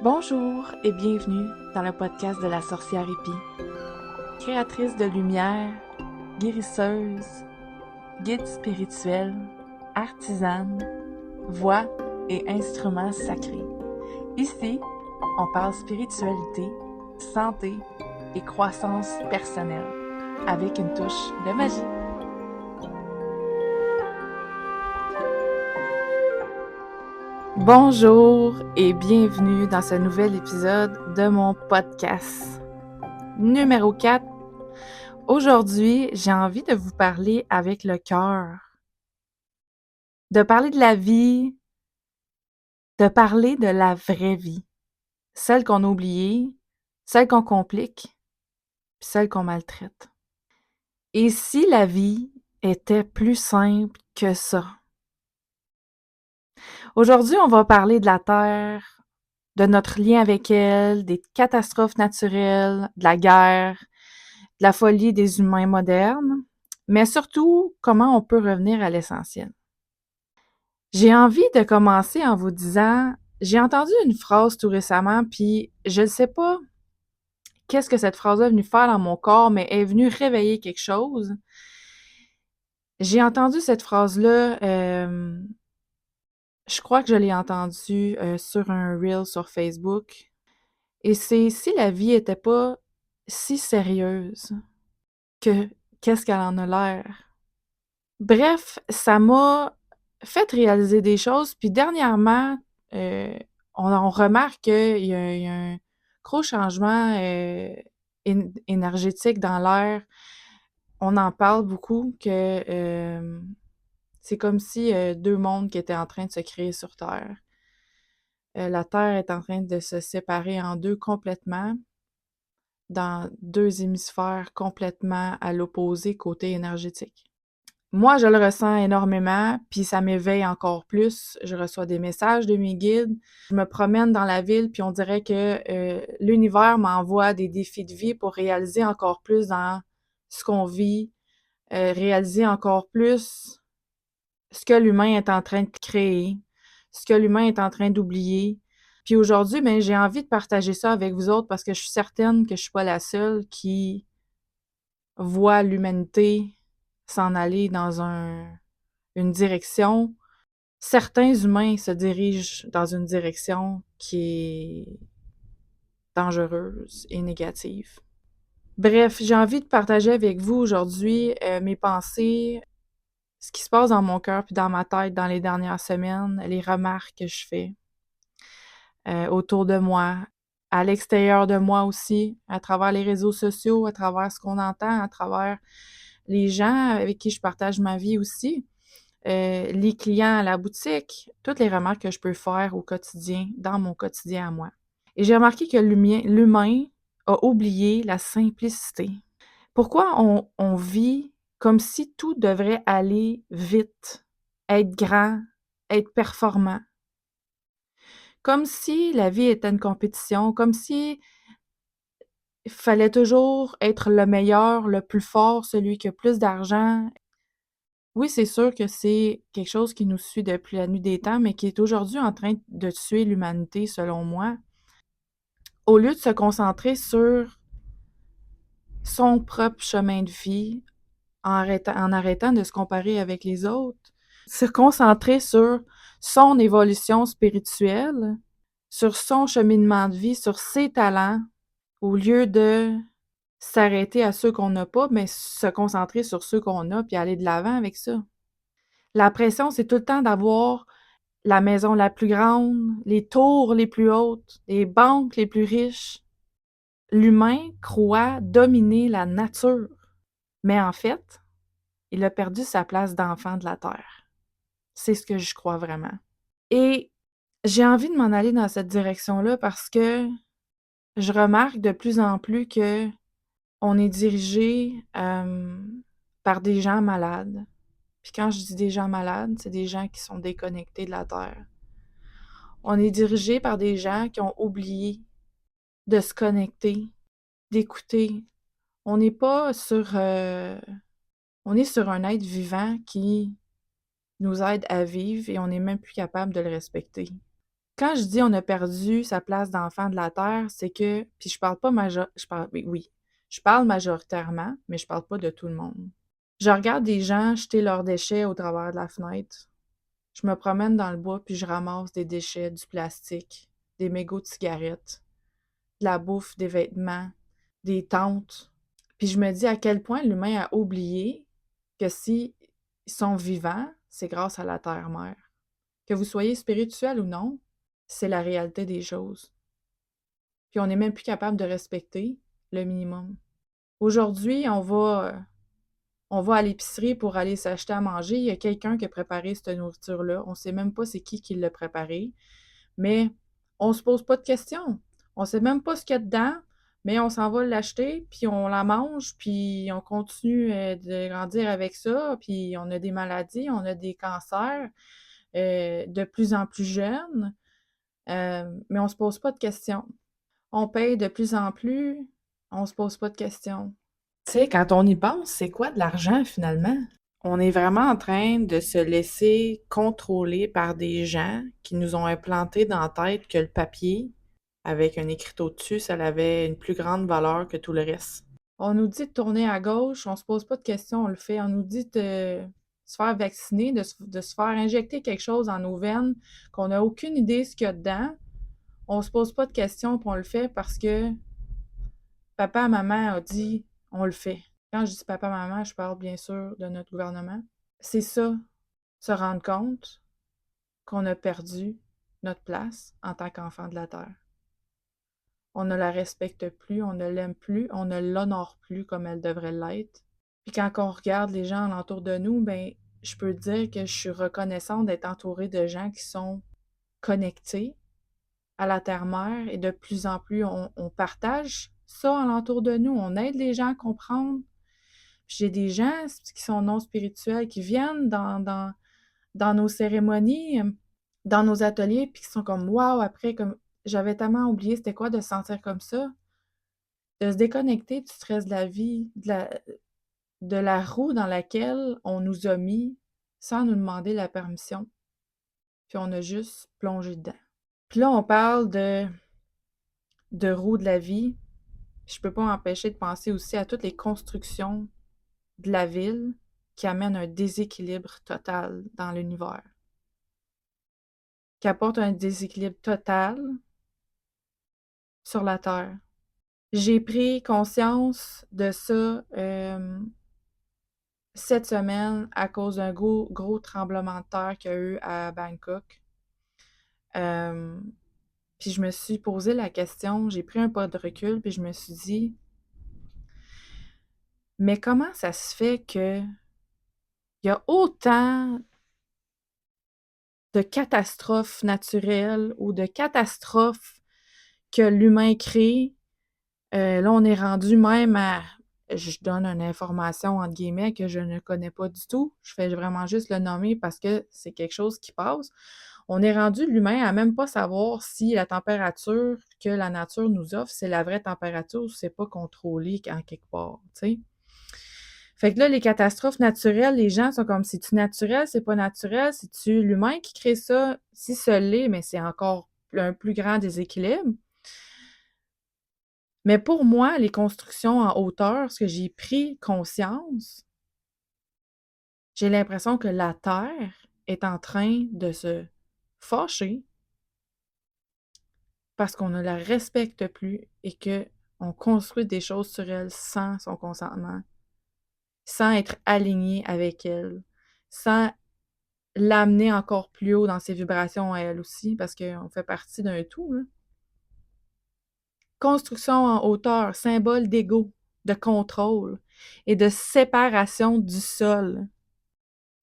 Bonjour et bienvenue dans le podcast de la sorcière Épi. Créatrice de lumière, guérisseuse, guide spirituel, artisane, voix et instruments sacrés. Ici, on parle spiritualité, santé et croissance personnelle avec une touche de magie. Bonjour et bienvenue dans ce nouvel épisode de mon podcast. Numéro 4. Aujourd'hui, j'ai envie de vous parler avec le cœur. De parler de la vie, de parler de la vraie vie. Celle qu'on a oubliée, celle qu'on complique, puis celle qu'on maltraite. Et si la vie était plus simple que ça? Aujourd'hui, on va parler de la Terre, de notre lien avec elle, des catastrophes naturelles, de la guerre, de la folie des humains modernes, mais surtout, comment on peut revenir à l'essentiel. J'ai envie de commencer en vous disant, j'ai entendu une phrase tout récemment, puis je ne sais pas qu'est-ce que cette phrase-là est venue faire dans mon corps, mais elle est venue réveiller quelque chose. J'ai entendu cette phrase-là, je crois que je l'ai entendue sur un reel sur Facebook, et c'est si la vie était pas si sérieuse que qu'est-ce qu'elle en a l'air. Bref, ça m'a fait réaliser des choses, puis dernièrement, euh, on remarque qu'il y a un gros changement énergétique dans l'air. On en parle beaucoup que c'est comme si deux mondes qui étaient en train de se créer sur Terre. La Terre est en train de se séparer en deux complètement, dans deux hémisphères complètement à l'opposé côté énergétique. Moi, je le ressens énormément, puis ça m'éveille encore plus. Je reçois des messages de mes guides. Je me promène dans la ville, puis on dirait que l'univers m'envoie des défis de vie pour réaliser encore plus dans ce qu'on vit, réaliser encore plus ce que l'humain est en train de créer, ce que l'humain est en train d'oublier. Puis aujourd'hui, ben, j'ai envie de partager ça avec vous autres parce que je suis certaine que je suis pas la seule qui voit l'humanité s'en aller dans une direction. Certains humains se dirigent dans une direction qui est dangereuse et négative. Bref, j'ai envie de partager avec vous aujourd'hui mes pensées, ce qui se passe dans mon cœur puis dans ma tête dans les dernières semaines, les remarques que je fais autour de moi, à l'extérieur de moi aussi, à travers les réseaux sociaux, à travers ce qu'on entend, à travers les gens avec qui je partage ma vie aussi, les clients à la boutique, toutes les remarques que je peux faire au quotidien, dans mon quotidien à moi. Et j'ai remarqué que l'humain a oublié la simplicité. Pourquoi on vit comme si tout devrait aller vite, être grand, être performant? Comme si la vie était une compétition, comme si il fallait toujours être le meilleur, le plus fort, celui qui a plus d'argent. Oui, c'est sûr que c'est quelque chose qui nous suit depuis la nuit des temps, mais qui est aujourd'hui en train de tuer l'humanité, selon moi. Au lieu de se concentrer sur son propre chemin de vie, en arrêtant de se comparer avec les autres, se concentrer sur son évolution spirituelle, sur son cheminement de vie, sur ses talents, au lieu de s'arrêter à ceux qu'on n'a pas, mais se concentrer sur ceux qu'on a puis aller de l'avant avec ça. La pression, c'est tout le temps d'avoir la maison la plus grande, les tours les plus hautes, les banques les plus riches. L'humain croit dominer la nature, mais en fait, il a perdu sa place d'enfant de la Terre. C'est ce que je crois vraiment. Et j'ai envie de m'en aller dans cette direction-là parce que je remarque de plus en plus que on est dirigé par des gens malades. Puis quand je dis des gens malades, c'est des gens qui sont déconnectés de la Terre. On est dirigé par des gens qui ont oublié de se connecter, d'écouter On n'est pas sur... on est sur un être vivant qui nous aide à vivre et on n'est même plus capable de le respecter. Quand je dis on a perdu sa place d'enfant de la Terre, c'est que... Puis je parle pas oui, je parle majoritairement, mais je parle pas de tout le monde. Je regarde des gens jeter leurs déchets au travers de la fenêtre. Je me promène dans le bois puis je ramasse des déchets, du plastique, des mégots de cigarettes, de la bouffe, des vêtements, des tentes. Puis je me dis à quel point l'humain a oublié que si ils sont vivants, c'est grâce à la terre-mère. Que vous soyez spirituel ou non, c'est la réalité des choses. Puis on n'est même plus capable de respecter le minimum. Aujourd'hui, on va à l'épicerie pour aller s'acheter à manger. Il y a quelqu'un qui a préparé cette nourriture-là. On ne sait même pas c'est qui l'a préparée. Mais on se pose pas de questions. On sait même pas ce qu'il y a dedans, mais on s'en va l'acheter, puis on la mange, puis on continue de grandir avec ça, puis on a des maladies, on a des cancers de plus en plus jeunes, mais on se pose pas de questions. On paye de plus en plus, on se pose pas de questions. Tu sais, quand on y pense, c'est quoi de l'argent finalement? On est vraiment en train de se laisser contrôler par des gens qui nous ont implanté dans la tête que le papier, avec un écriteau dessus, ça avait une plus grande valeur que tout le reste. On nous dit de tourner à gauche, on se pose pas de questions, on le fait. On nous dit de se faire vacciner, de se faire injecter quelque chose dans nos veines, qu'on n'a aucune idée ce qu'il y a dedans. On se pose pas de questions, puis on le fait parce que papa, maman a dit, on le fait. Quand je dis papa, maman, je parle bien sûr de notre gouvernement. C'est ça, se rendre compte qu'on a perdu notre place en tant qu'enfant de la Terre. On ne la respecte plus, on ne l'aime plus, on ne l'honore plus comme elle devrait l'être. Puis quand on regarde les gens alentour de nous, ben je peux dire que je suis reconnaissante d'être entourée de gens qui sont connectés à la Terre-Mère et de plus en plus, on partage ça alentour de nous, on aide les gens à comprendre. J'ai des gens qui sont non spirituels qui viennent dans nos cérémonies, dans nos ateliers, puis qui sont comme waouh, après, comme j'avais tellement oublié c'était quoi de se sentir comme ça, de se déconnecter du stress de la vie, de la roue dans laquelle on nous a mis sans nous demander la permission. Puis on a juste plongé dedans. Puis là, on parle de roue de la vie. Je peux pas m'empêcher de penser aussi à toutes les constructions de la ville qui amènent un déséquilibre total dans l'univers. Qui apportent un déséquilibre total sur la Terre. J'ai pris conscience de ça cette semaine à cause d'un gros tremblement de terre qu'il y a eu à Bangkok. Puis je me suis posé la question, j'ai pris un pas de recul, puis je me suis dit, mais comment ça se fait que il y a autant de catastrophes naturelles ou de catastrophes que l'humain crée? Là, on est rendu même à... Je donne une information, entre guillemets, que je ne connais pas du tout. Je fais vraiment juste le nommer parce que c'est quelque chose qui passe. On est rendu, l'humain, à même pas savoir si la température que la nature nous offre, c'est la vraie température ou c'est pas contrôlé en quelque part, tu sais. Fait que là, les catastrophes naturelles, les gens sont comme, c'est-tu naturel, c'est pas naturel, c'est-tu l'humain qui crée ça? Si ça l'est, mais c'est encore un plus grand déséquilibre. Mais pour moi, les constructions en hauteur, ce que j'ai pris conscience, j'ai l'impression que la Terre est en train de se fâcher parce qu'on ne la respecte plus et qu'on construit des choses sur elle sans son consentement, sans être aligné avec elle, sans l'amener encore plus haut dans ses vibrations à elle aussi, parce qu'on fait partie d'un tout, là. Construction en hauteur, symbole d'ego, de contrôle et de séparation du sol.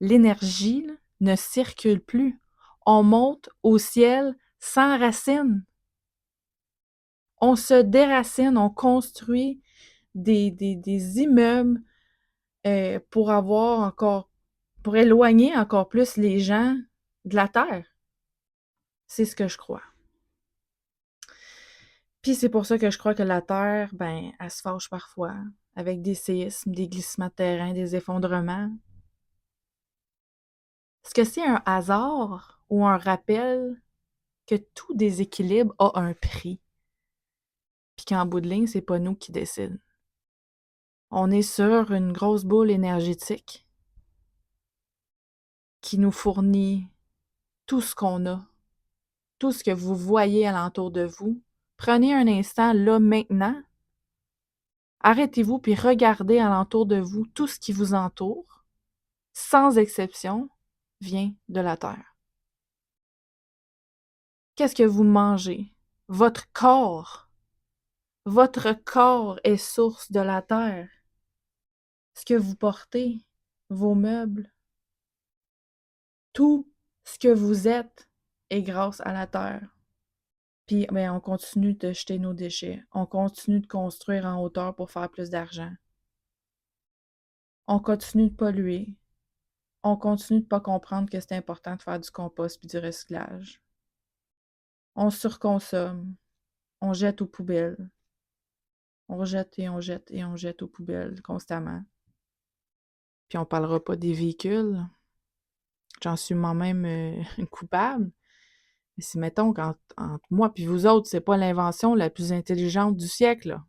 L'énergie là, ne circule plus. On monte au ciel sans racines. On se déracine, on construit des immeubles pour avoir encore, pour éloigner encore plus les gens de la Terre. C'est ce que je crois. Puis c'est pour ça que je crois que la Terre, ben, elle se fâche parfois, avec des séismes, des glissements de terrain, des effondrements. Est-ce que c'est un hasard ou un rappel que tout déséquilibre a un prix? Puis qu'en bout de ligne, c'est pas nous qui décident. On est sur une grosse boule énergétique qui nous fournit tout ce qu'on a, tout ce que vous voyez alentour de vous. Prenez un instant, là, maintenant. Arrêtez-vous puis regardez alentour de vous tout ce qui vous entoure, sans exception, vient de la Terre. Qu'est-ce que vous mangez? Votre corps. Votre corps est source de la Terre. Ce que vous portez, vos meubles, tout ce que vous êtes est grâce à la Terre. Puis, ben, on continue de jeter nos déchets. On continue de construire en hauteur pour faire plus d'argent. On continue de polluer. On continue de pas comprendre que c'est important de faire du compost puis du recyclage. On surconsomme. On jette aux poubelles. On rejette et on jette et on jette aux poubelles constamment. Puis on parlera pas des véhicules. J'en suis moi-même coupable. Mais si, mettons, entre moi puis vous autres, c'est pas l'invention la plus intelligente du siècle, là.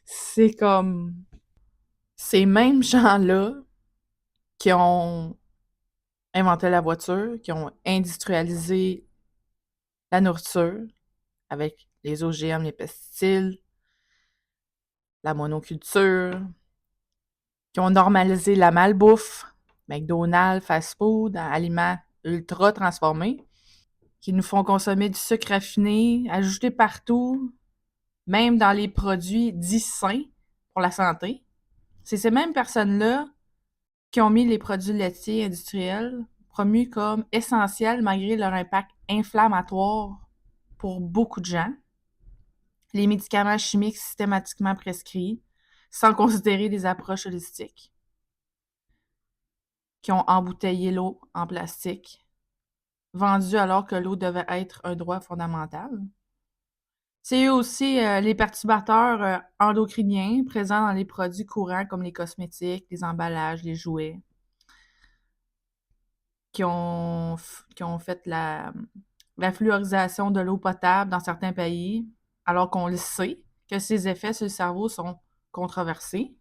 C'est comme ces mêmes gens-là qui ont inventé la voiture, qui ont industrialisé la nourriture avec les OGM, les pesticides, la monoculture, qui ont normalisé la malbouffe, McDonald's, fast-food, aliments ultra transformés, qui nous font consommer du sucre raffiné, ajouté partout, même dans les produits dits sains pour la santé. C'est ces mêmes personnes-là qui ont mis les produits laitiers industriels promus comme essentiels malgré leur impact inflammatoire pour beaucoup de gens. Les médicaments chimiques systématiquement prescrits, sans considérer des approches holistiques, qui ont embouteillé l'eau en plastique, vendue alors que l'eau devait être un droit fondamental. C'est eux aussi les perturbateurs endocriniens présents dans les produits courants comme les cosmétiques, les emballages, les jouets, qui ont fait la fluorisation de l'eau potable dans certains pays, alors qu'on le sait que ces effets sur le cerveau sont controversés.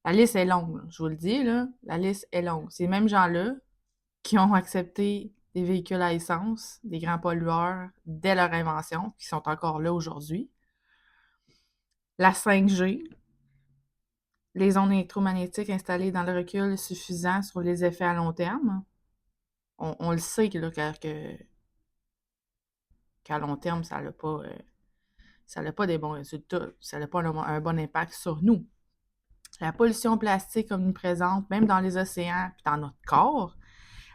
La liste est longue, là, je vous le dis, là, la liste est longue. Ces mêmes gens-là qui ont accepté des véhicules à essence, des grands pollueurs, dès leur invention, qui sont encore là aujourd'hui. La 5G, les ondes électromagnétiques installées dans le recul suffisant sur les effets à long terme. On le sait là, qu'à long terme, ça n'a pas des bons résultats, ça n'a pas un bon impact sur nous. La pollution plastique omniprésente, même dans les océans et dans notre corps.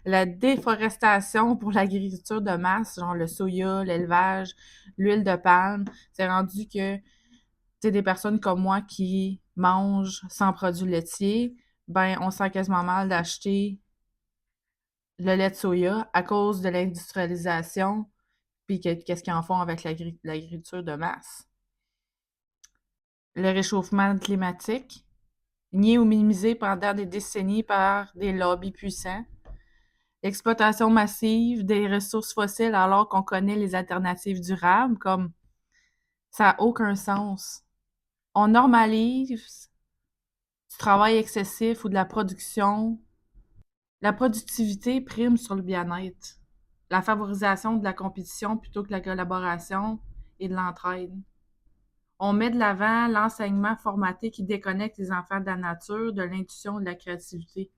La déforestation pour l'agriculture de masse, genre le soya, l'élevage, l'huile de palme, c'est rendu que des personnes comme moi qui mangent sans produits laitiers, ben on sent quasiment mal d'acheter le lait de soya à cause de l'industrialisation, puis qu'est-ce qu'ils en font avec l'agriculture de masse. Le réchauffement climatique, nié ou minimisé pendant des décennies par des lobbies puissants. L'exploitation massive des ressources fossiles alors qu'on connaît les alternatives durables, comme ça n'a aucun sens. On normalise du travail excessif ou de la production. La productivité prime sur le bien-être. La favorisation de la compétition plutôt que la collaboration et de l'entraide. On met de l'avant l'enseignement formaté qui déconnecte les enfants de la nature, de l'intuition et de la créativité.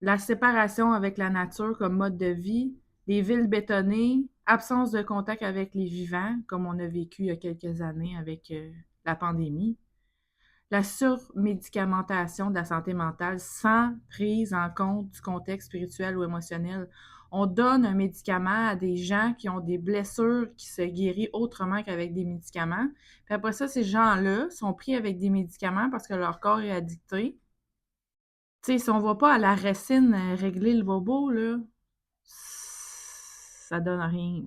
La séparation avec la nature comme mode de vie, les villes bétonnées, absence de contact avec les vivants, comme on a vécu il y a quelques années avec la pandémie. La surmédicamentation de la santé mentale sans prise en compte du contexte spirituel ou émotionnel. On donne un médicament à des gens qui ont des blessures qui se guérissent autrement qu'avec des médicaments. Puis après ça, ces gens-là sont pris avec des médicaments parce que leur corps est addicté. Tu sais, si on va pas à la racine régler le bobo, là, ça donne rien.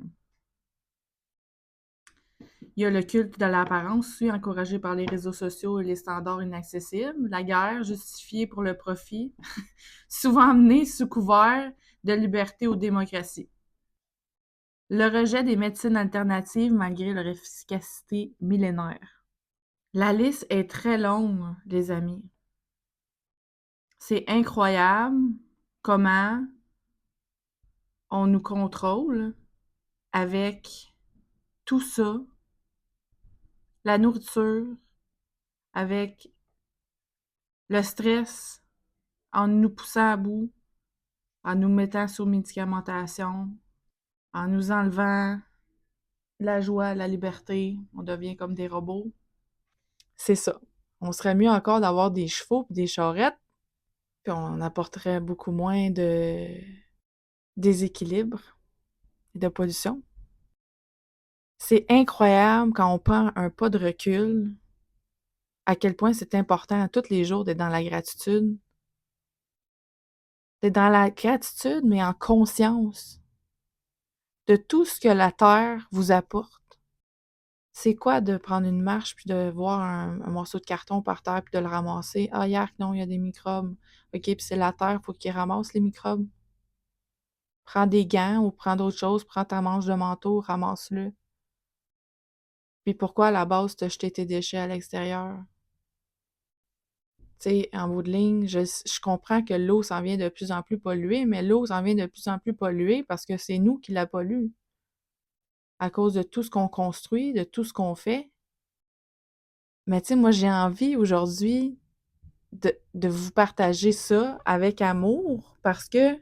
Il y a le culte de l'apparence aussi, encouragé par les réseaux sociaux et les standards inaccessibles. La guerre, justifiée pour le profit, souvent menée sous couvert de liberté ou démocratie. Le rejet des médecines alternatives malgré leur efficacité millénaire. La liste est très longue, les amis. C'est incroyable comment on nous contrôle avec tout ça, la nourriture, avec le stress, en nous poussant à bout, en nous mettant sous médicamentation, en nous enlevant la joie, la liberté, on devient comme des robots. C'est ça. On serait mieux encore d'avoir des chevaux et des charrettes, puis on apporterait beaucoup moins de déséquilibre et de pollution. C'est incroyable quand on prend un pas de recul, à quel point c'est important tous les jours d'être dans la gratitude. D'être dans la gratitude, mais en conscience de tout ce que la terre vous apporte. C'est quoi de prendre une marche puis de voir un morceau de carton par terre puis de le ramasser? Ah, yark, non, il y a des microbes. OK, puis c'est la terre, faut qu'il ramasse les microbes. Prends des gants ou prends d'autres choses, prends ta manche de manteau, ramasse-le. Puis pourquoi à la base t'as jeté tes déchets à l'extérieur? Tu sais, en bout de ligne, je comprends que l'eau s'en vient de plus en plus polluée, mais l'eau s'en vient de plus en plus polluée parce que c'est nous qui la polluons. À cause de tout ce qu'on construit, de tout ce qu'on fait. Mais tu sais, moi, j'ai envie aujourd'hui de vous partager ça avec amour parce que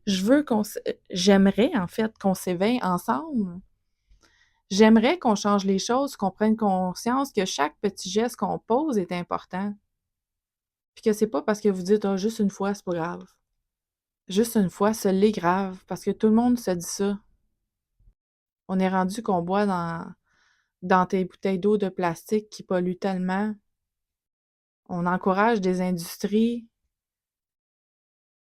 je veux j'aimerais en fait qu'on s'éveille ensemble. J'aimerais qu'on change les choses, qu'on prenne conscience que chaque petit geste qu'on pose est important. Puis que c'est pas parce que vous dites ah, juste une fois, c'est pas grave. Juste une fois, ça l'est grave parce que tout le monde se dit ça. On est rendu qu'on boit dans tes bouteilles d'eau de plastique qui polluent tellement. On encourage des industries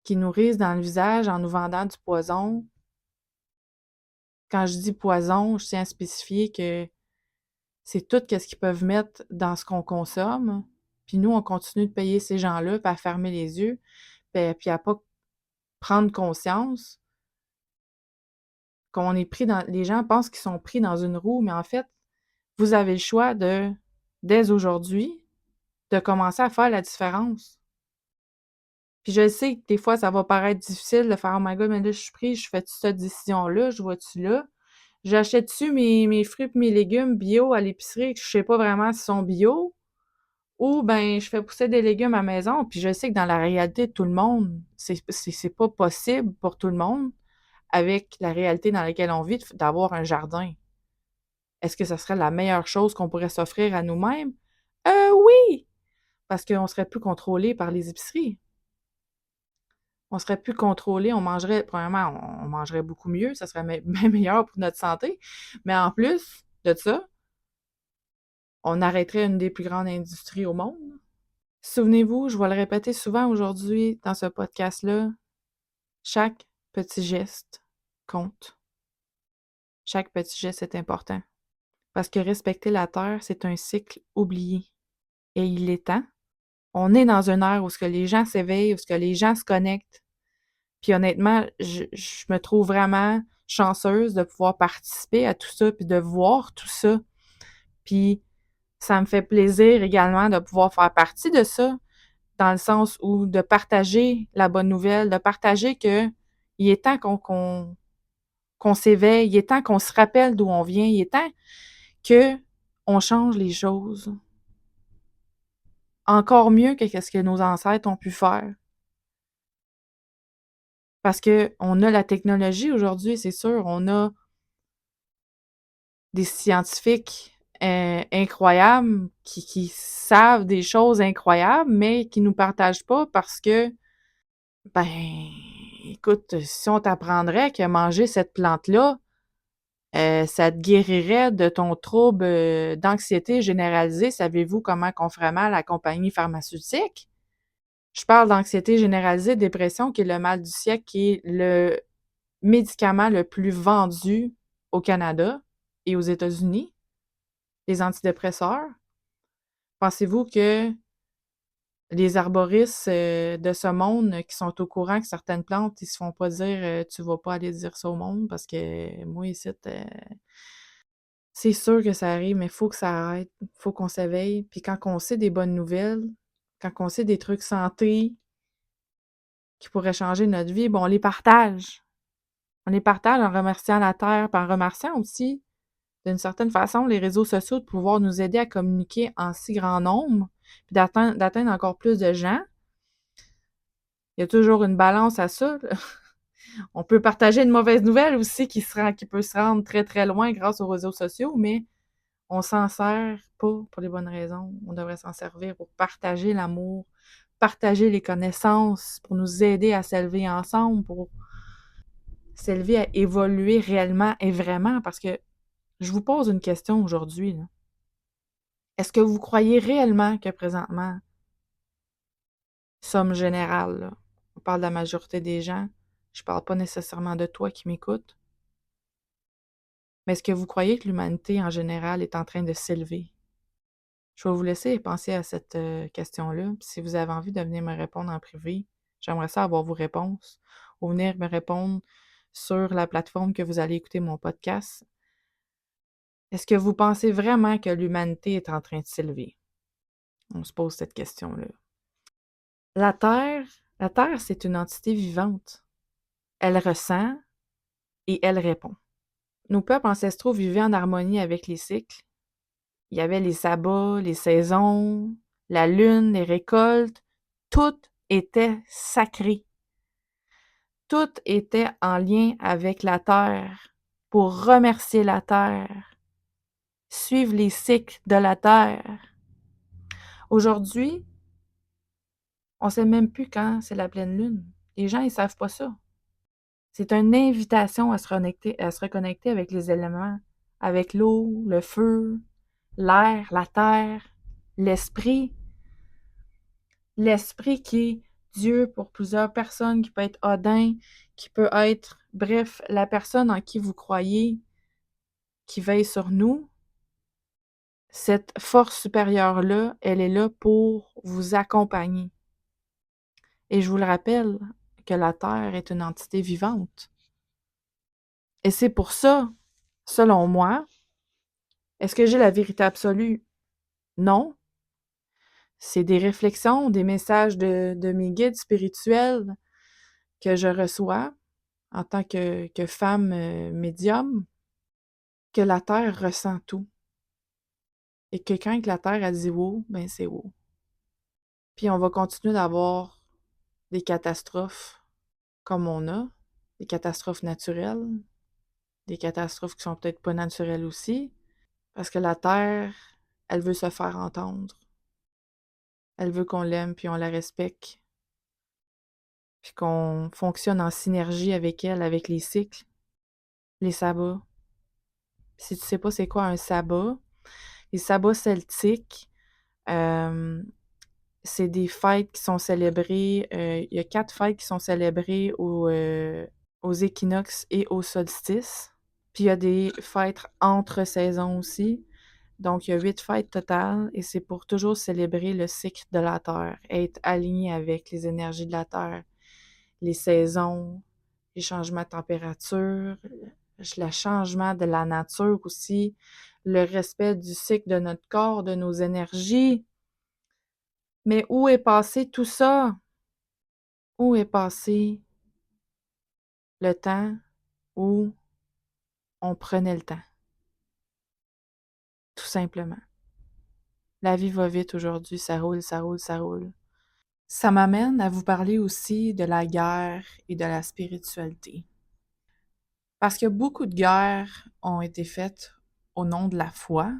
qui nourrissent dans le visage en nous vendant du poison. Quand je dis poison, je tiens à spécifier que c'est tout ce qu'ils peuvent mettre dans ce qu'on consomme. Puis nous, on continue de payer ces gens-là, puis à fermer les yeux, puis à pas prendre conscience qu'on est pris dans... Les gens pensent qu'ils sont pris dans une roue, mais en fait, vous avez le choix dès aujourd'hui, de commencer à faire la différence. Puis je sais que des fois, ça va paraître difficile de faire « Oh my God, mais là, je suis pris, je fais cette décision-là, je vois-tu là? J'achète-tu mes fruits et mes légumes bio à l'épicerie que je sais pas vraiment s'ils sont bio? Ou ben je fais pousser des légumes à la maison? » Puis je sais que dans la réalité de tout le monde, c'est pas possible pour tout le monde avec la réalité dans laquelle on vit d'avoir un jardin. Est-ce que ça serait la meilleure chose qu'on pourrait s'offrir à nous-mêmes? Oui! Parce qu'on serait plus contrôlé par les épiceries. On serait plus contrôlé, on mangerait, premièrement, on mangerait beaucoup mieux, ça serait bien meilleur pour notre santé. Mais en plus de ça, on arrêterait une des plus grandes industries au monde. Souvenez-vous, je vais le répéter souvent aujourd'hui dans ce podcast-là, chaque petit geste compte. Chaque petit geste est important. Parce que respecter la Terre, c'est un cycle oublié. Et il est temps. On est dans une ère où ce que les gens s'éveillent, où ce que les gens se connectent. Puis honnêtement, je me trouve vraiment chanceuse de pouvoir participer à tout ça, puis de voir tout ça. Puis ça me fait plaisir également de pouvoir faire partie de ça, dans le sens où de partager la bonne nouvelle, de partager que il est temps qu'on s'éveille, il est temps qu'on se rappelle d'où on vient, il est temps que on change les choses. Encore mieux que ce que nos ancêtres ont pu faire. Parce qu'on a la technologie aujourd'hui, c'est sûr, on a des scientifiques incroyables qui savent des choses incroyables, mais qui nous partagent pas parce que, ben, écoute, si on t'apprendrait que manger cette plante-là, ça te guérirait de ton trouble d'anxiété généralisée, savez-vous comment qu'on ferait mal à la compagnie pharmaceutique? Je parle d'anxiété généralisée, dépression, qui est le mal du siècle, qui est le médicament le plus vendu au Canada et aux États-Unis, les antidépresseurs. Pensez-vous que les arboristes de ce monde qui sont au courant que certaines plantes, ils se font pas dire tu vas pas aller dire ça au monde parce que moi ici, c'est sûr que ça arrive, mais il faut que ça arrête. Il faut qu'on s'éveille. Puis quand on sait des bonnes nouvelles, quand on sait des trucs santé qui pourraient changer notre vie, bon, on les partage. On les partage en remerciant la Terre, puis en remerciant aussi, d'une certaine façon, les réseaux sociaux de pouvoir nous aider à communiquer en si grand nombre, puis d'atteindre encore plus de gens. Il y a toujours une balance à ça, là. On peut partager une mauvaise nouvelle aussi qui peut se rendre très, très loin grâce aux réseaux sociaux, mais on s'en sert pas pour les bonnes raisons. On devrait s'en servir pour partager l'amour, partager les connaissances, pour nous aider à s'élever ensemble, pour s'élever à évoluer réellement et vraiment. Parce que je vous pose une question aujourd'hui, là. Est-ce que vous croyez réellement que présentement, somme générale, là, on parle de la majorité des gens, je parle pas nécessairement de toi qui m'écoutes, mais est-ce que vous croyez que l'humanité en général est en train de s'élever? Je vais vous laisser penser à cette question-là. Puis si vous avez envie de venir me répondre en privé, j'aimerais ça avoir vos réponses ou venir me répondre sur la plateforme que vous allez écouter mon podcast. Est-ce que vous pensez vraiment que l'humanité est en train de s'élever? On se pose cette question-là. La Terre, la Terre, c'est une entité vivante. Elle ressent et elle répond. Nos peuples ancestraux vivaient en harmonie avec les cycles. Il y avait les sabbats, les saisons, la lune, les récoltes. Tout était sacré. Tout était en lien avec la terre pour remercier la terre, suivre les cycles de la terre. Aujourd'hui, on ne sait même plus quand c'est la pleine lune. Les gens, ils savent pas ça. C'est une invitation à se reconnecter avec les éléments, avec l'eau, le feu, l'air, la terre, l'esprit. L'esprit qui est Dieu pour plusieurs personnes, qui peut être Odin, qui peut être, bref, la personne en qui vous croyez, qui veille sur nous. Cette force supérieure-là, elle est là pour vous accompagner. Et je vous le rappelle que la Terre est une entité vivante. Et c'est pour ça, selon moi, est-ce que j'ai la vérité absolue? Non. C'est des réflexions, des messages de mes guides spirituels que je reçois en tant que femme médium, que la Terre ressent tout. Et que quand la Terre a dit wow, ben c'est wow. Puis on va continuer d'avoir des catastrophes comme on a, des catastrophes naturelles, des catastrophes qui sont peut-être pas naturelles aussi, parce que la Terre, elle veut se faire entendre. Elle veut qu'on l'aime puis on la respecte, puis qu'on fonctionne en synergie avec elle, avec les cycles, les sabbats. Si tu sais pas c'est quoi un sabbat, les sabbats celtiques, c'est des fêtes qui sont célébrées, il y a 4 fêtes qui sont célébrées aux équinoxes et aux solstices. Puis il y a des fêtes entre saisons aussi. Donc il y a 8 fêtes totales et c'est pour toujours célébrer le cycle de la Terre, être aligné avec les énergies de la Terre, les saisons, les changements de température, le changement de la nature aussi, le respect du cycle de notre corps, de nos énergies. Mais où est passé tout ça? Où est passé le temps où on prenait le temps? Tout simplement. La vie va vite aujourd'hui, ça roule, ça roule, ça roule. Ça m'amène à vous parler aussi de la guerre et de la spiritualité. Parce que beaucoup de guerres ont été faites au nom de la foi,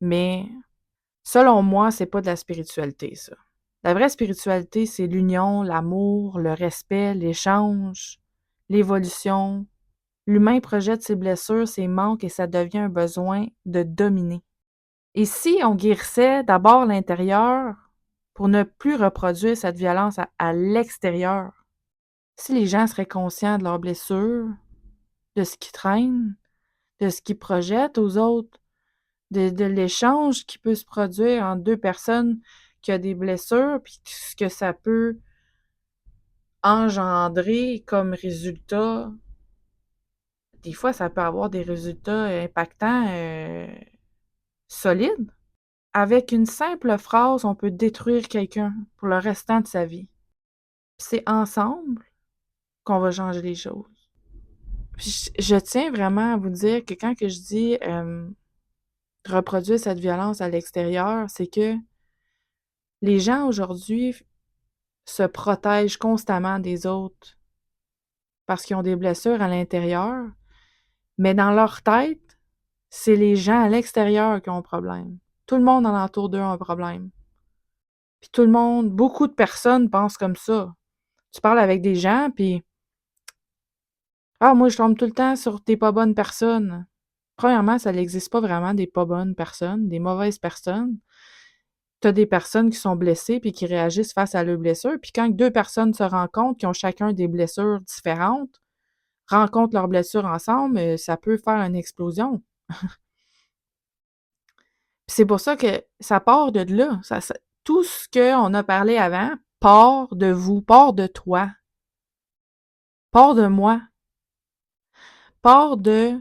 mais selon moi, c'est pas de la spiritualité, ça. La vraie spiritualité, c'est l'union, l'amour, le respect, l'échange, l'évolution. L'humain projette ses blessures, ses manques et ça devient un besoin de dominer. Et si on guérissait d'abord l'intérieur pour ne plus reproduire cette violence à l'extérieur, si les gens seraient conscients de leurs blessures, de ce qu'ils traînent, de ce qu'ils projettent aux autres, de l'échange qui peut se produire entre deux personnes qui ont des blessures, puis ce que ça peut engendrer comme résultat. Des fois, ça peut avoir des résultats impactants, solides. Avec une simple phrase, on peut détruire quelqu'un pour le restant de sa vie. C'est ensemble qu'on va changer les choses. Puis je tiens vraiment à vous dire que quand que je dis reproduire cette violence à l'extérieur, c'est que les gens aujourd'hui se protègent constamment des autres parce qu'ils ont des blessures à l'intérieur, mais dans leur tête, c'est les gens à l'extérieur qui ont un problème. Tout le monde alentour d'eux a un problème. Puis tout le monde, beaucoup de personnes pensent comme ça. Tu parles avec des gens, puis ah, moi, je tombe tout le temps sur des pas bonnes personnes. Premièrement, ça n'existe pas vraiment des pas bonnes personnes, des mauvaises personnes. Tu as des personnes qui sont blessées puis qui réagissent face à leurs blessures. Puis quand deux personnes se rencontrent, qui ont chacun des blessures différentes, rencontrent leurs blessures ensemble, ça peut faire une explosion. Puis c'est pour ça que ça part de là. Tout ce qu'on a parlé avant part de vous, part de toi, part de moi, part de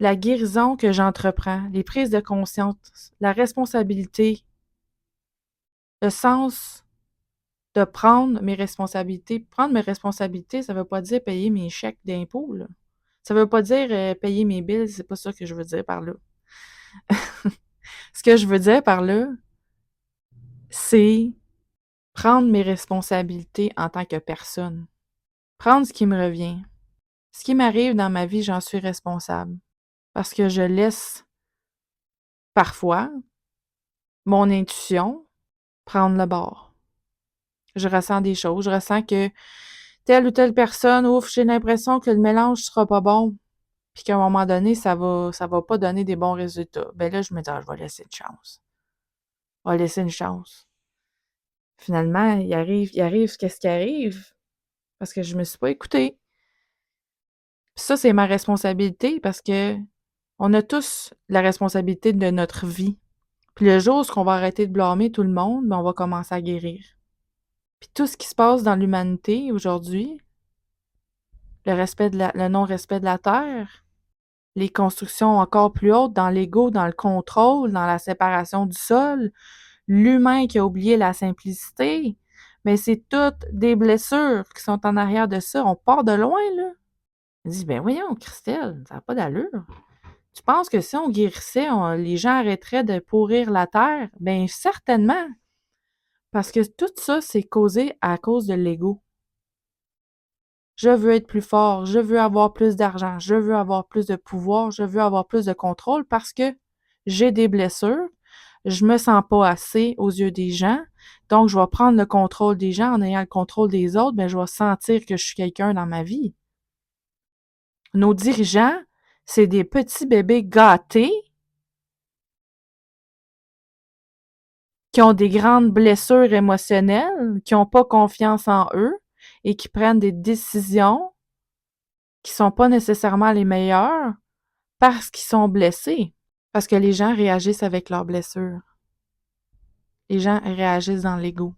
la guérison que j'entreprends, les prises de conscience, la responsabilité, le sens de prendre mes responsabilités. Prendre mes responsabilités, ça veut pas dire payer mes chèques d'impôts, là. Ça veut pas dire payer mes bills, c'est pas ça que je veux dire par là. Ce que je veux dire par là, c'est prendre mes responsabilités en tant que personne. Prendre ce qui me revient. Ce qui m'arrive dans ma vie, j'en suis responsable. Parce que je laisse parfois mon intuition prendre le bord. Je ressens des choses. Je ressens que telle ou telle personne, ouf, j'ai l'impression que le mélange sera pas bon. Puis qu'à un moment donné, ça va pas donner des bons résultats. Ben là, je me dis, ah, je vais laisser une chance. Je vais laisser une chance. Finalement, il arrive qu'est-ce qui arrive. Parce que je me suis pas écoutée. Puis ça, c'est ma responsabilité parce que on a tous la responsabilité de notre vie. Puis le jour où on va arrêter de blâmer tout le monde, ben on va commencer à guérir. Puis tout ce qui se passe dans l'humanité aujourd'hui, le non-respect de la terre, les constructions encore plus hautes dans l'ego, dans le contrôle, dans la séparation du sol, l'humain qui a oublié la simplicité, mais c'est toutes des blessures qui sont en arrière de ça. On part de loin, là. On dit, ben voyons, Christelle, ça n'a pas d'allure. Tu penses que si on guérissait, les gens arrêteraient de pourrir la terre? Ben certainement. Parce que tout ça, c'est causé à cause de l'ego. Je veux être plus fort, je veux avoir plus d'argent, je veux avoir plus de pouvoir, je veux avoir plus de contrôle parce que j'ai des blessures, je me sens pas assez aux yeux des gens, donc je vais prendre le contrôle des gens en ayant le contrôle des autres, ben je vais sentir que je suis quelqu'un dans ma vie. Nos dirigeants, c'est des petits bébés gâtés qui ont des grandes blessures émotionnelles, qui n'ont pas confiance en eux et qui prennent des décisions qui sont pas nécessairement les meilleures parce qu'ils sont blessés. Parce que les gens réagissent avec leurs blessures. Les gens réagissent dans l'ego.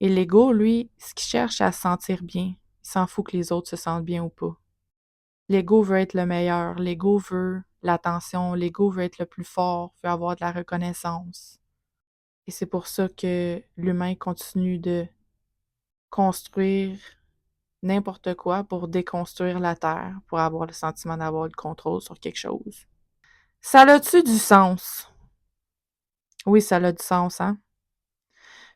Et l'ego, lui, ce qu'il cherche, c'est à se sentir bien. Il s'en fout que les autres se sentent bien ou pas. L'ego veut être le meilleur. L'ego veut l'attention. L'ego veut être le plus fort, veut avoir de la reconnaissance. Et c'est pour ça que l'humain continue de construire n'importe quoi pour déconstruire la Terre, pour avoir le sentiment d'avoir le contrôle sur quelque chose. Ça a-tu du sens? Oui, ça a du sens, hein?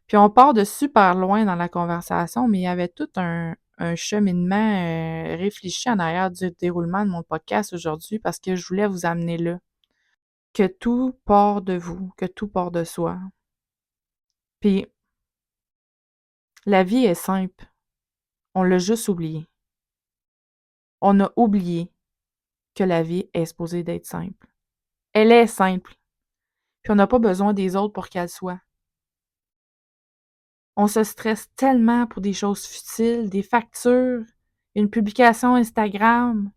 Puis on part de super loin dans la conversation, mais il y avait tout un cheminement réfléchi en arrière du déroulement de mon podcast aujourd'hui parce que je voulais vous amener là. Que tout part de vous, que tout part de soi. Puis la vie est simple. On l'a juste oublié. On a oublié que la vie est supposée d'être simple. Elle est simple. Puis on n'a pas besoin des autres pour qu'elle soit. On se stresse tellement pour des choses futiles, des factures une publication Instagram,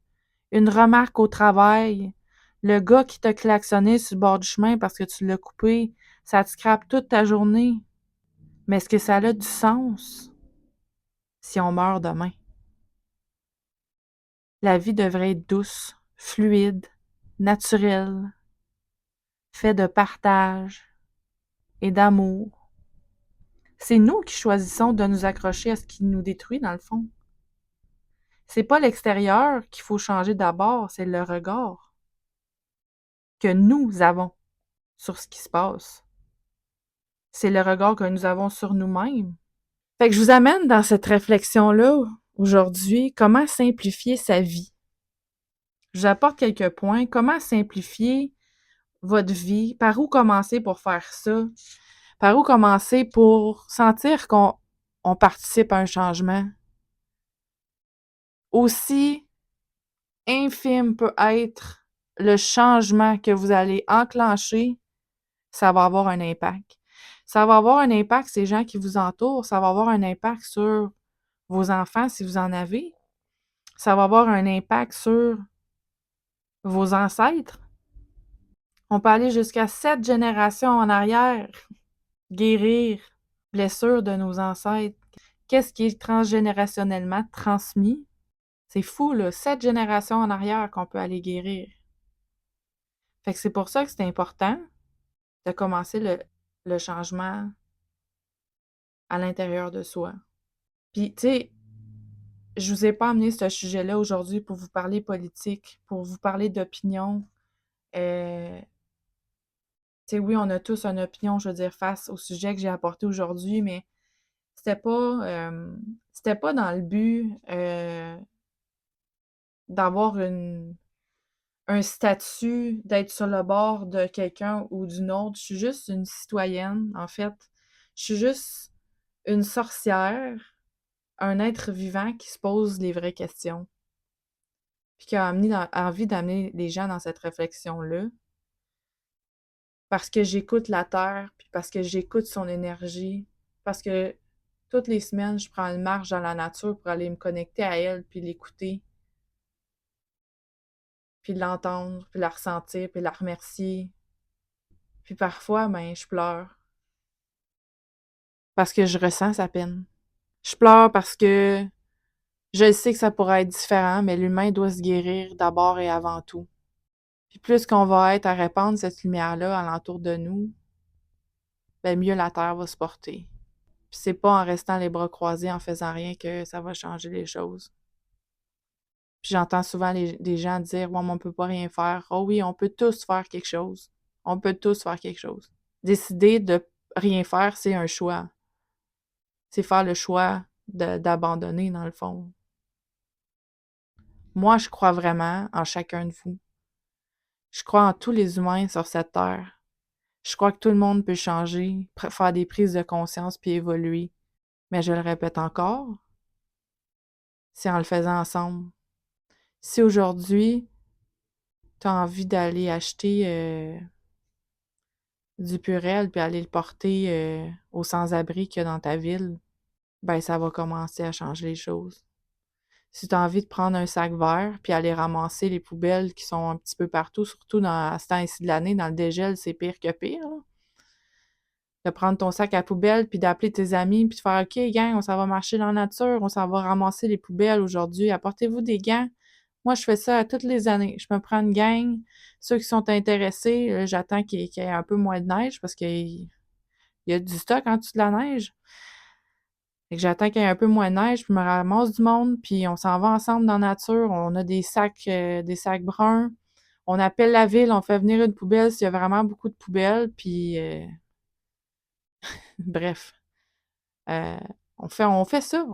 une remarque au travail, le gars qui t'a klaxonné sur le bord du chemin parce que tu l'as coupé, ça te scrape toute ta journée. Mais est-ce que ça a du sens si on meurt demain? La vie devrait être douce, fluide, naturelle, faite de partage et d'amour. C'est nous qui choisissons de nous accrocher à ce qui nous détruit, dans le fond. C'est pas l'extérieur qu'il faut changer d'abord, c'est le regard que nous avons sur ce qui se passe. C'est le regard que nous avons sur nous-mêmes. Fait que je vous amène dans cette réflexion-là aujourd'hui, comment simplifier sa vie. Je vous apporte quelques points. Comment simplifier votre vie? Par où commencer pour faire ça? Par où commencer pour sentir qu'on participe à un changement? Aussi infime peut être le changement que vous allez enclencher, ça va avoir un impact. Ça va avoir un impact sur les gens qui vous entourent, ça va avoir un impact sur vos enfants si vous en avez, ça va avoir un impact sur vos ancêtres. On peut aller jusqu'à 7 générations en arrière, guérir blessures de nos ancêtres. Qu'est-ce qui est transgénérationnellement transmis? C'est fou, là, 7 générations en arrière qu'on peut aller guérir. Fait que c'est pour ça que c'est important de commencer le changement à l'intérieur de soi. Puis, tu sais, je vous ai pas amené ce sujet-là aujourd'hui pour vous parler politique, pour vous parler d'opinion. Tu sais, oui, on a tous une opinion, je veux dire, face au sujet que j'ai apporté aujourd'hui, mais c'était pas, c'était pas dans le but d'avoir un statut, d'être sur le bord de quelqu'un ou d'une autre. Je suis juste une citoyenne, en fait. Je suis juste une sorcière, un être vivant qui se pose les vraies questions, puis qui a envie d'amener les gens dans cette réflexion-là, parce que j'écoute la Terre, puis parce que j'écoute son énergie, parce que toutes les semaines, je prends une marche dans la nature pour aller me connecter à elle, puis l'écouter, puis l'entendre, puis la ressentir, puis la remercier. Puis parfois, ben, je pleure parce que je ressens sa peine. Je pleure parce que je sais que ça pourrait être différent, mais l'humain doit se guérir d'abord et avant tout. Puis plus qu'on va être à répandre cette lumière-là alentour de nous, ben mieux la Terre va se porter. Puis c'est pas en restant les bras croisés, en faisant rien, que ça va changer les choses. Puis j'entends souvent des gens dire « Ouais, mais on peut pas rien faire. » Oh oui, on peut tous faire quelque chose. On peut tous faire quelque chose. Décider de rien faire, c'est un choix. C'est faire le choix d'abandonner, dans le fond. Moi, je crois vraiment en chacun de vous. Je crois en tous les humains sur cette terre. Je crois que tout le monde peut changer, faire des prises de conscience puis évoluer. Mais je le répète encore, c'est en le faisant ensemble. Si aujourd'hui, tu as envie d'aller acheter du Purel puis aller le porter aux sans-abri qu'il y a dans ta ville, ben ça va commencer à changer les choses. Si tu as envie de prendre un sac vert puis aller ramasser les poubelles qui sont un petit peu partout, surtout à ce temps-ci de l'année, dans le dégel, c'est pire que pire, là. De prendre ton sac à poubelle puis d'appeler tes amis puis de faire « OK, gang, on s'en va marcher dans la nature, on s'en va ramasser les poubelles aujourd'hui, apportez-vous des gants. » Moi, je fais ça toutes les années. Je me prends une gang. Ceux qui sont intéressés, j'attends qu'il y ait un peu moins de neige parce qu'il y a du stock en dessous de la neige. Fait que j'attends qu'il y ait un peu moins de neige, puis je me ramasse du monde, puis on s'en va ensemble dans la nature. On a des sacs bruns. On appelle la ville, on fait venir une poubelle s'il y a vraiment beaucoup de poubelles, puis bref. Euh, on fait ça.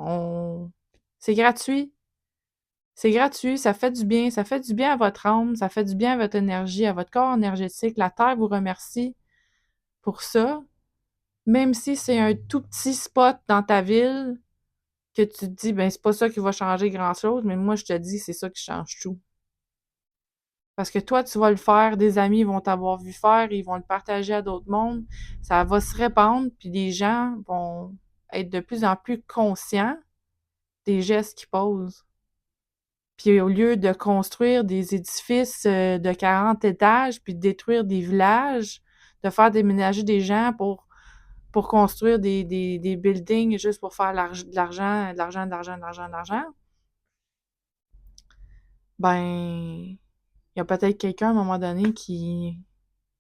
C'est gratuit. C'est gratuit, ça fait du bien. Ça fait du bien à votre âme, ça fait du bien à votre énergie, à votre corps énergétique. La Terre vous remercie pour ça. Même si c'est un tout petit spot dans ta ville, que tu te dis, ben c'est pas ça qui va changer grand-chose, mais moi, je te dis, c'est ça qui change tout. Parce que toi, tu vas le faire, des amis vont t'avoir vu faire, ils vont le partager à d'autres mondes, ça va se répandre, puis les gens vont être de plus en plus conscients des gestes qu'ils posent. Puis au lieu de construire des édifices de 40 étages, puis de détruire des villages, de faire déménager des gens pour construire des buildings juste pour faire de l'argent, de l'argent, de l'argent, de l'argent, de l'argent, ben, il y a peut-être quelqu'un à un moment donné qui,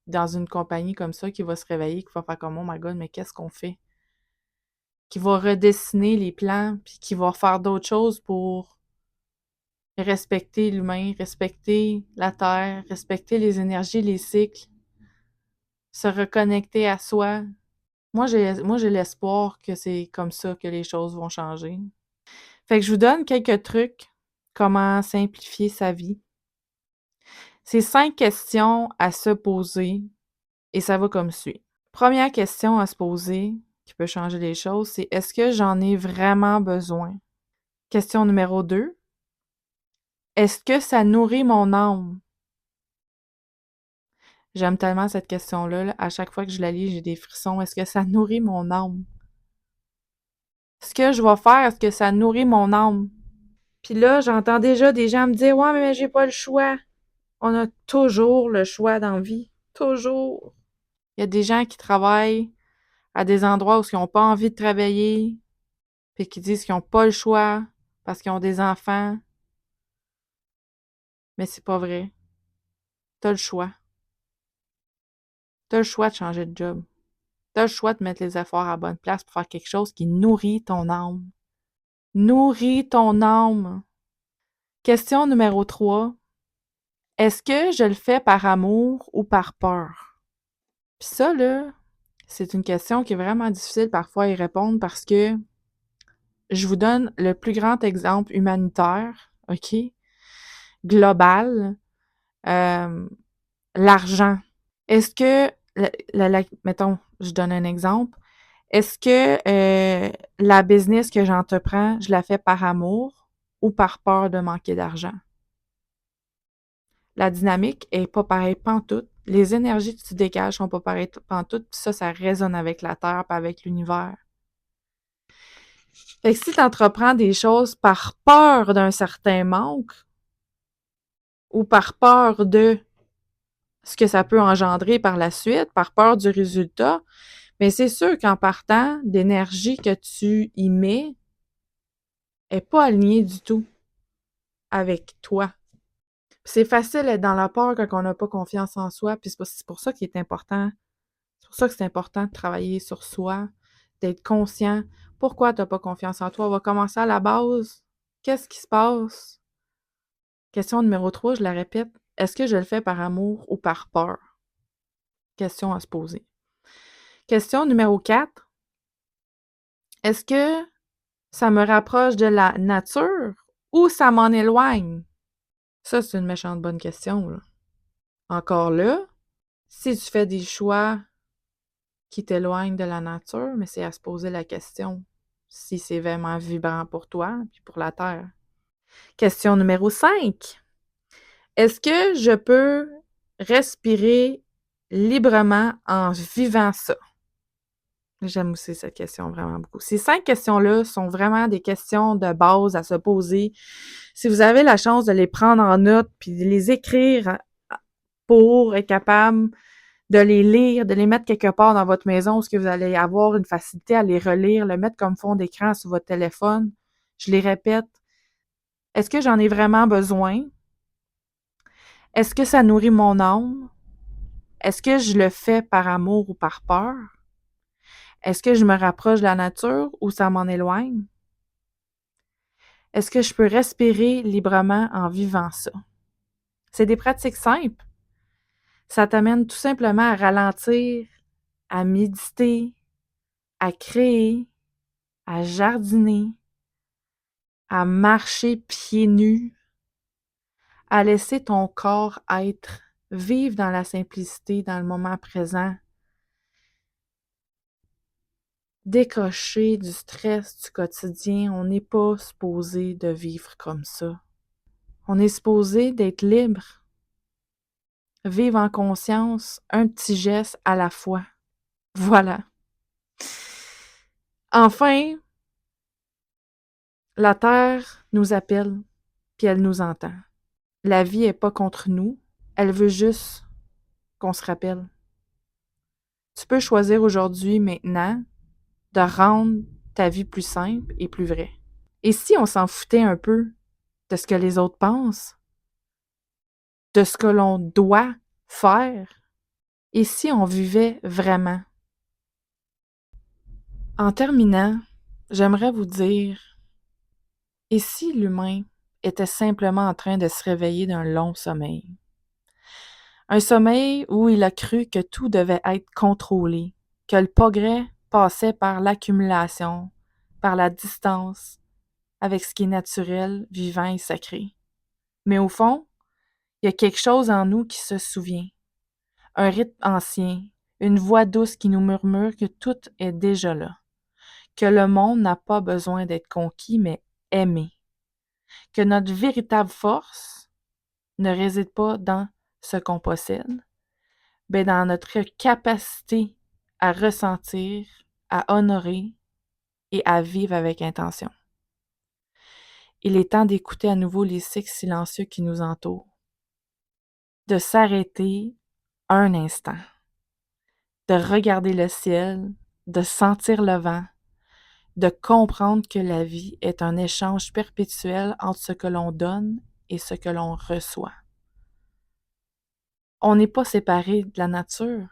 dans une compagnie comme ça, qui va se réveiller, qui va faire comme « Oh my God, mais qu'est-ce qu'on fait? » Qui va redessiner les plans, puis qui va faire d'autres choses pour respecter l'humain, respecter la terre, respecter les énergies, les cycles, se reconnecter à soi. Moi, j'ai l'espoir que c'est comme ça que les choses vont changer. Fait que je vous donne quelques trucs, comment simplifier sa vie. C'est 5 questions à se poser et ça va comme suit. Première question à se poser, qui peut changer les choses, c'est est-ce que j'en ai vraiment besoin? Question numéro 2, est-ce que ça nourrit mon âme? J'aime tellement cette question-là, là. À chaque fois que je la lis, j'ai des frissons. Est-ce que ça nourrit mon âme? Ce que je vais faire, est-ce que ça nourrit mon âme? Puis là, j'entends déjà des gens me dire « Ouais, mais j'ai pas le choix. » On a toujours le choix dans la vie. Toujours. Il y a des gens qui travaillent à des endroits où ils n'ont pas envie de travailler, puis qui disent qu'ils n'ont pas le choix parce qu'ils ont des enfants. Mais c'est pas vrai. T'as le choix. T'as le choix de changer de job. T'as le choix de mettre les efforts à la bonne place pour faire quelque chose qui nourrit ton âme. Nourrit ton âme. Question numéro 3. Est-ce que je le fais par amour ou par peur? Puis ça, là, c'est une question qui est vraiment difficile parfois à y répondre parce que je vous donne le plus grand exemple humanitaire, OK? Global. L'argent. Est-ce que, mettons, je donne un exemple. Est-ce que la business que j'entreprends, je la fais par amour ou par peur de manquer d'argent? La dynamique est pas pareille pantoute. Les énergies que tu dégages sont pas pareilles pantoute. Puis ça résonne avec la Terre et avec l'univers. Fait que si tu entreprends des choses par peur d'un certain manque ou par peur de ce que ça peut engendrer par la suite, par peur du résultat, mais c'est sûr qu'en partant, l'énergie que tu y mets est pas alignée du tout avec toi. Puis c'est facile d'être dans la peur quand on n'a pas confiance en soi, puis c'est pour ça qu'il est important. C'est pour ça que c'est important de travailler sur soi, d'être conscient. Pourquoi tu n'as pas confiance en toi? On va commencer à la base. Qu'est-ce qui se passe? Question numéro 3, je la répète. Est-ce que je le fais par amour ou par peur? Question à se poser. Question numéro 4. Est-ce que ça me rapproche de la nature ou ça m'en éloigne? Ça, c'est une méchante bonne question, là. Encore là, si tu fais des choix qui t'éloignent de la nature, mais c'est à se poser la question si c'est vraiment vibrant pour toi puis pour la Terre. Question numéro 5. Est-ce que je peux respirer librement en vivant ça? J'aime aussi cette question vraiment beaucoup. Ces 5 questions-là sont vraiment des questions de base à se poser. Si vous avez la chance de les prendre en note puis de les écrire pour être capable de les lire, de les mettre quelque part dans votre maison où vous allez avoir une facilité à les relire, le mettre comme fond d'écran sur votre téléphone. Je les répète. Est-ce que j'en ai vraiment besoin? Est-ce que ça nourrit mon âme? Est-ce que je le fais par amour ou par peur? Est-ce que je me rapproche de la nature ou ça m'en éloigne? Est-ce que je peux respirer librement en vivant ça? C'est des pratiques simples. Ça t'amène tout simplement à ralentir, à méditer, à créer, à jardiner, à marcher pieds nus, à laisser ton corps être, vivre dans la simplicité, dans le moment présent, décrocher du stress du quotidien. On n'est pas supposé de vivre comme ça. On est supposé d'être libre, vivre en conscience, un petit geste à la fois. Voilà. Enfin, la Terre nous appelle. puis elle nous entend. La vie n'est pas contre nous, elle veut juste qu'on se rappelle. Tu peux choisir aujourd'hui, maintenant, de rendre ta vie plus simple et plus vraie. Et si on s'en foutait un peu de ce que les autres pensent, de ce que l'on doit faire, et si on vivait vraiment? En terminant, j'aimerais vous dire, et si l'humain était simplement en train de se réveiller d'un long sommeil? Un sommeil où il a cru que tout devait être contrôlé, que le progrès passait par l'accumulation, par la distance avec ce qui est naturel, vivant et sacré. Mais au fond, il y a quelque chose en nous qui se souvient, un rythme ancien, une voix douce qui nous murmure que tout est déjà là, que le monde n'a pas besoin d'être conquis, mais aimé, que notre véritable force ne réside pas dans ce qu'on possède, mais dans notre capacité à ressentir, à honorer et à vivre avec intention. Il est temps d'écouter à nouveau les cycles silencieux qui nous entourent, de s'arrêter un instant, de regarder le ciel, de sentir le vent, de comprendre que la vie est un échange perpétuel entre ce que l'on donne et ce que l'on reçoit. On n'est pas séparé de la nature,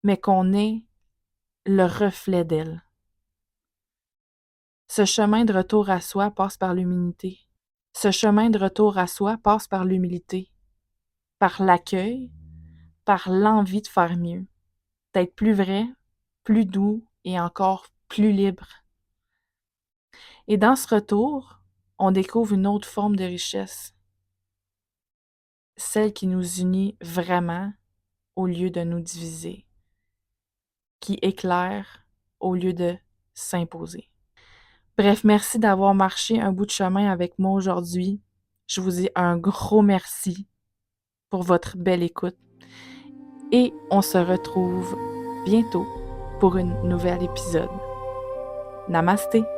mais qu'on est le reflet d'elle. Ce chemin de retour à soi passe par l'humilité. Ce chemin de retour à soi passe par l'humilité, par l'accueil, par l'envie de faire mieux, d'être plus vrai, plus doux et encore plus libre. Et dans ce retour, on découvre une autre forme de richesse, celle qui nous unit vraiment au lieu de nous diviser, qui éclaire au lieu de s'imposer. Bref, merci d'avoir marché un bout de chemin avec moi aujourd'hui. Je vous dis un gros merci pour votre belle écoute et on se retrouve bientôt pour un nouvel épisode. Namasté!